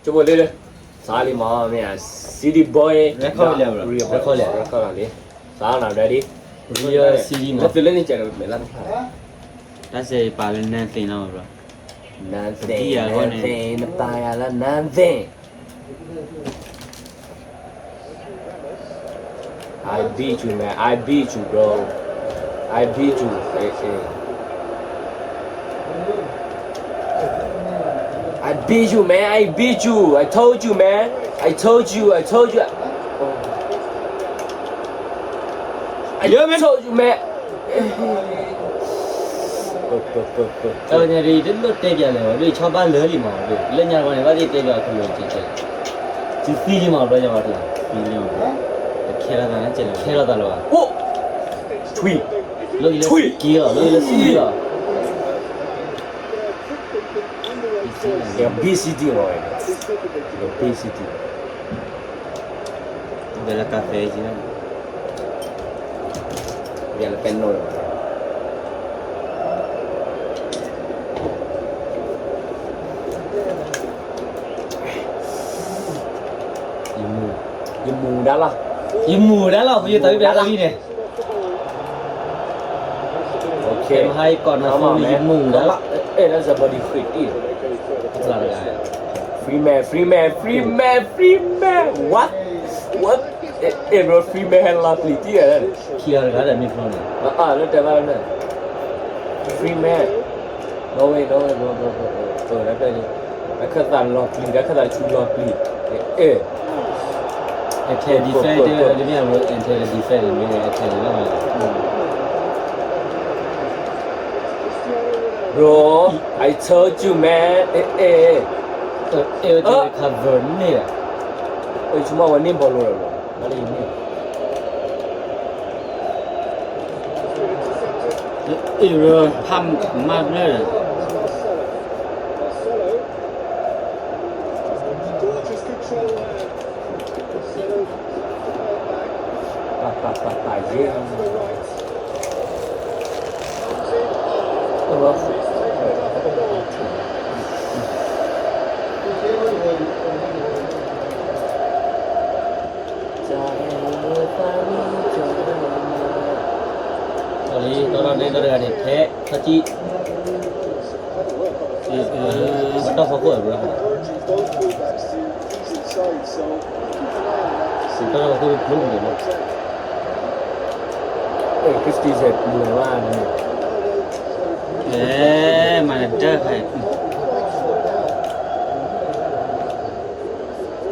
ကျဘလေးစားလီမောင်မြန် CD boy record လေ record လေ record လေစားနာ ready real CD မှာ လက်လက်နေကြတယ်မယ်လားထား ဒါစေပါလဲနန်းတင်တော့ဘရော နန်းသိန်းပါရလားနန်းသိန်း I beat you man I beat you bro I beat you I beat you man I beat you I told you man I told you I told you I told you man တော်နေရီတက်လို့တဲပြန်တယ်ဗျ6ပန်းလဲလီမှာဗျလက်ညာကနေဘာတိတဲပြခလို့ကြည့်ချင်ဒီဖီလီမှာတော့ကြပါလားဖီလီမှာခဲရတာနဲ့ကျန်ခဲရတာလော Oh tweet လို့ရကီရလို့ရစီရ Yeah, BCD rồi. BCD. Đây là cà phê chứ này. Đây là pen rồi. Yếm mù đã là. Yếm mù đã là, bây giờ tới bé là đi này. Ok. Em hay còn là không yếm mù đã là. Ê, nó giờ body khuyết đi. Là cái free man, free man, free man, free man. What? What? Ê, bro, free man là lì tí à? kia là cái mình không này. Nó trở lại này. Free man. No way, no way, no. Nó đây đi. Nó khá tàn lọt lì, nó khá tàn chú lọt lì. Ê. Em thấy defend đấy, em thấy là defend là mình em thấy là Bro, I told you man. Ê. Em thấy cover nè. Ôi chúng ta vẫn nên bỏ lỗi rồi. Nó là gì nhỉ? Rồi, thăm mặt nữa. Phải riêng. Đi, tôi đây là để thế, thật chi. Bắt đầu phá cửa rồi. Tôi là tôi lúc rồi mà. Ê, Christy dệt mùi hoa này. Ê, mà là chơi phải.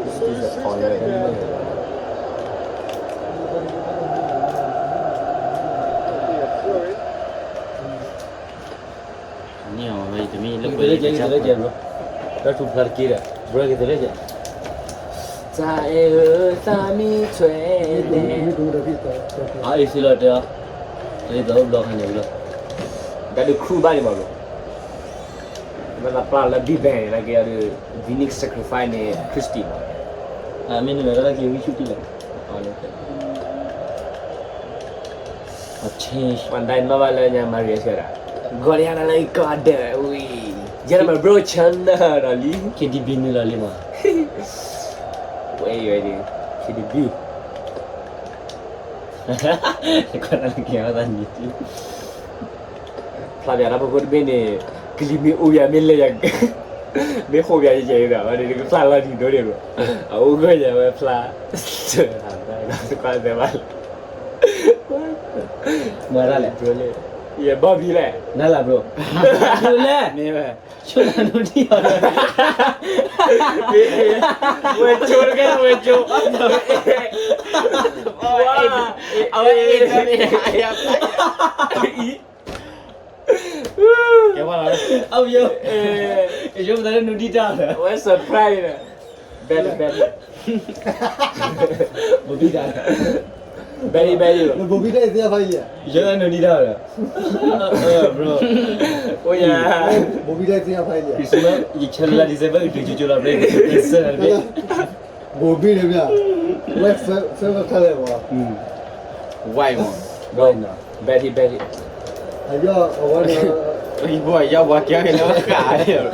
Christy dệt khỏi rồi đấy. Nhiều vậy thì mình lúc bây giờ chắc là nó chụp thật kia rồi, bữa cái đấy chứ. Ta ơi ta mi thuê À, ý xin lỗi chưa? Đây đó blog hay nhiều blog. Đã được crew bao nhiêu rồi? Mà là plan là đi về là cái Phoenix Sacrifice này Christy. À, mình nói là cái vi shoot đi. Change. Pandai mà là nhà Maria Sera. Gọi là lại có đời ui. Giờ mà bro chân rồi đi. Cái đi bin là lima. Ui đi. Cái đi view. Còn là cái gì đó nhỉ? Pla biar apa kau bini kelimi uya mile yang me hobi aja jadi dah. Ada di pla lah di dua dia. Aku kau je me pla. Suka sebal. Mara le. Iya babi le. Dah lah bro. Bro le. Ni mah. Cuma nudi orang. Wencur kan wencur. Awak ini ayam. Cái bao là ông vô chúng ta nó đi ra rồi What surprise nè Belly Bobby ra Belly Nó Bobby đây sẽ phải gì? chúng ta nó đi ra rồi bro Ôi da Bobby đây sẽ phải gì? thì số gì chân là đi xem với cái chú là đây cái sân là đây Bobby này bây giờ sẽ có khai lại mà Quay mà rồi nè Belly Ai do ở ngoài Ôi boy, do quá kéo cái nó cả đi rồi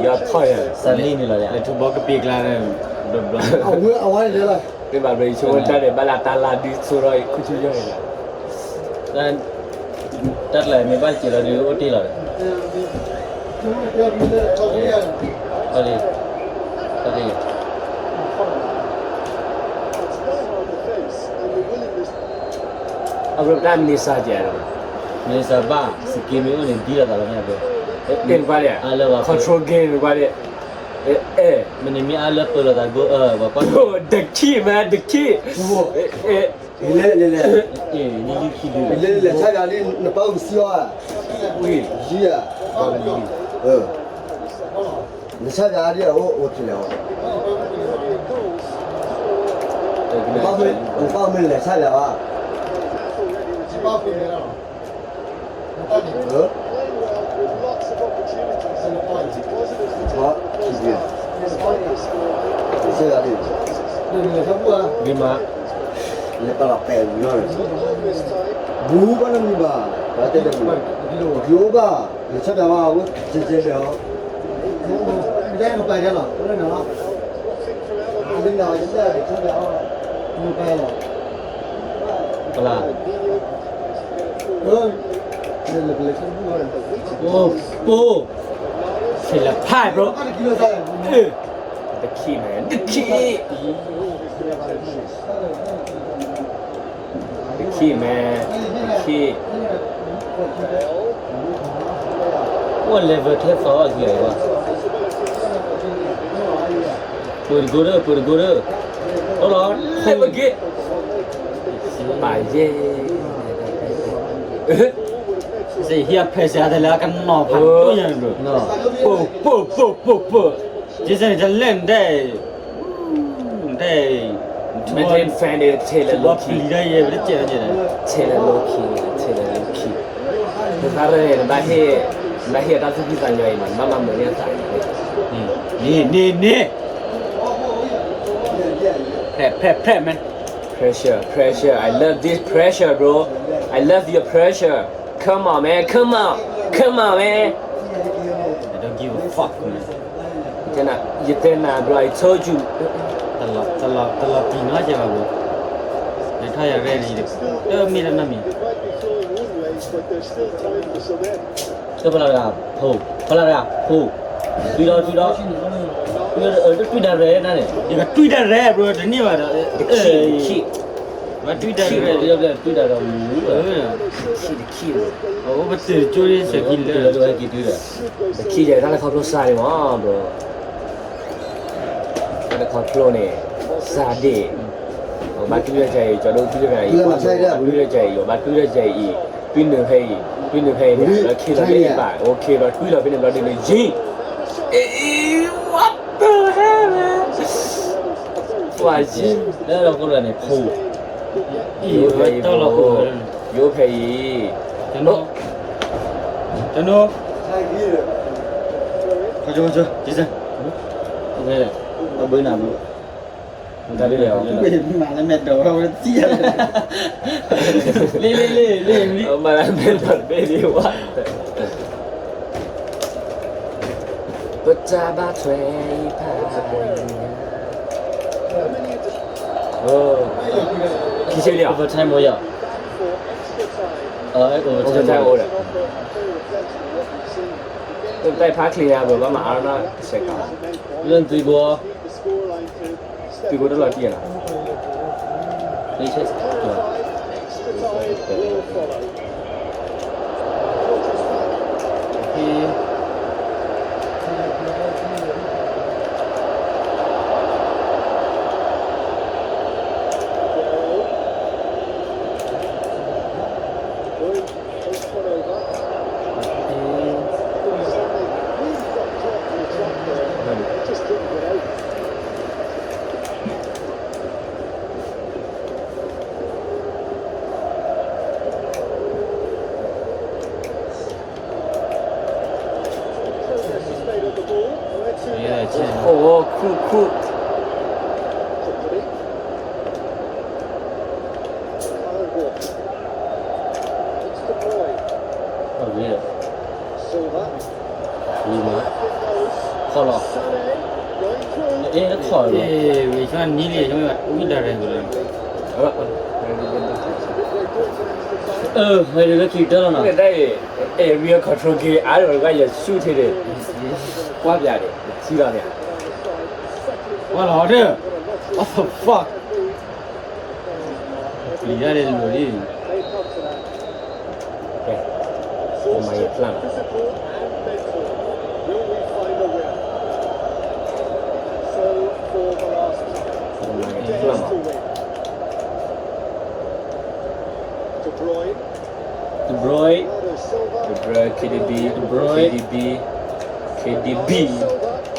ရထောက်ရ စနေနေလာတယ် အဲ့သူဘောကပြေကလာတယ်ဘလဘလ အဝိုင်းလေလား ဒီမှာရေချိုးတက်တယ်ဘလာတာလာဒီဆိုတော့ခုချူရရလား တက်လိုက်မြေပါချီလာတယ်အိုတီလာတယ်ဟုတ်တယ်ဟုတ်တယ် အခုကနေစားကြတော့ မြေစာပါစကီမျိုးနဲ့ဒီလာတာလည်းမပြော တင်ပါလေ control game ပါလေအဲ မင်းမအားလက်ပေါ်လာတာကိုဘာပတ် ဟို the key man the key လေလေလေ အေးညီကြီးขี้တယ် လေလေဆက်တာလေးနှစ်ပေါင်းစီးရ ဝေး ကြီးရလက်ဆက်တာလေးဟိုထင်တယ်ဘာမလဲဆက်လာပါဘာဖြစ်လဲဘာဖြစ်လဲဆက်လာလေးလေဆက်ပါ ဒီမှာ လေပါလာပဲရောဘူးဘာလို့မပါဘာတဲ့ဘူးယောဂလက်ဆက်တာပါဘူးစစ်စစ်တော့ဒီကပါကြလားဘယ်နော်ဒီနာကျတဲ့ဆက်တာဘူးပဲ ပလာ ဟုတ်လေလေလေဆက်ဘူး ပိုc'est la paille bro အဲ့ဒီလိုစားတယ် the key man the key the key man the key 我 level 太高了去了por goဟုတ်လား never get ပါရဲ့ စိဟိဖက်စားတယ်လားကတော့ဖတ်တော့ရင်လို့နော် ပို့ ဒီစနေတလက်တဲ့maintain fan တွေထဲလေ လော low ပီ key ရရဲ့ပြည့်ကျနေတယ် ထဲလေ low key ထဲလေ low key ဒါရဲဘာဟဲတာသူကြီးဆိုင်ရိုင်းမှာမမမနေဆိုင် နေဖက် man pressure I love this pressure bro I love your pressure come on man come on man I don't give a fuck man ကျန်ရတဲ့နာ bro I told you တလာဒီနာကြပါဘူးနေထားရတဲ့ဒီတော့မိရနမီတော့ပလာရဟုတ်ပြီးတော့တွေ့တာရဲနားလေဒီကတွေ့တာရဲ bro ဒီနေ့ပါတော့ key မတွေ့တာရဲဒီတော့တွေ့တာတော့ဘူး the key ဟိုဘတ်ကျိုးရစကီလေတော့ကြည့်တွေ့တာ the key ရတာလည်းခေါ်လို့စားတယ်မှာ bro အဲ့ဒါခေါ်လို့နေစားတယ်ဟိုဘာတူရကြရဲ့ကျွန်တော်တို့တူရကြရဲ့တူရကြရဲ့ရောဘာတူရကြရဲ့တွင်းနေဟဲ့แล้วခေလာလေးပါโอเคတော့တွေးတော့ပြနေတော့ဒီလိုရင်းအေး what the hell man ဝါကြီး แล้วเราก็เลยเนี่ยโผล่ ရိုးဖေးရိုးဖေး ကျွန်တော် ဆိုင်ကြီးရ ခေါ်ဒီစံโอเคတော့ဘယ်နာမလို့ဒါလေးလေအောင် ဘယ်မှာလဲမဲ့တော့ဟိုစီးရတယ် လေး မလာမဲ့တော့ဘေးဒီဝါပတ္တာဘာထွေးပါโอ้ขี้เชี่ยว overtime မရovertime โอ้တယ်တိုင်ဖားကလီယာဘောမှာအာနာစက်က လွန်သွေးဘော ဒီကိုတော့ကြည့်ရလား လေးချက်တော့ဒီ โอ้คูဟုတ်ပြီဒီမှာ ခေါ်တော့အေးခေါ်တော့ ဝေချန်နီးလေးကျွန်တော်ဥဒရတယ်ဆိုတော့ ဘယ်လိုခီတော့နော် အဲ့ဒါ area control game အားလုံးကရရှုထည့်တယ်ကွာပြတယ်စီးတော့တယ် ဝါလာတဲ့ what the fuck ဒီရတယ်လို့လေ ကဲဟိုမှာရplan ဒဘရိုင်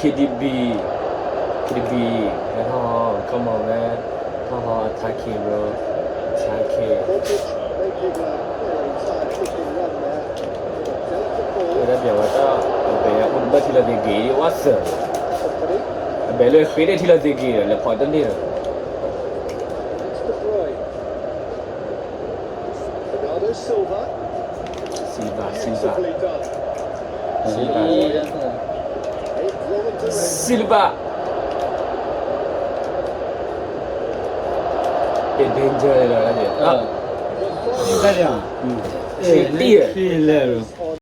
KDB come on man attacking bro attacking ဒါပြပါတော့ဘယ်ဥပဒေလာတဲ့ကြီးဝါစဘယ်လိုခေတဲ့ထီလာတဲ့ကြီးလဲပေါ်တဲ့နေ Silva danger လာတယ် တက်ရ တီးရ ဖြေလဲလို့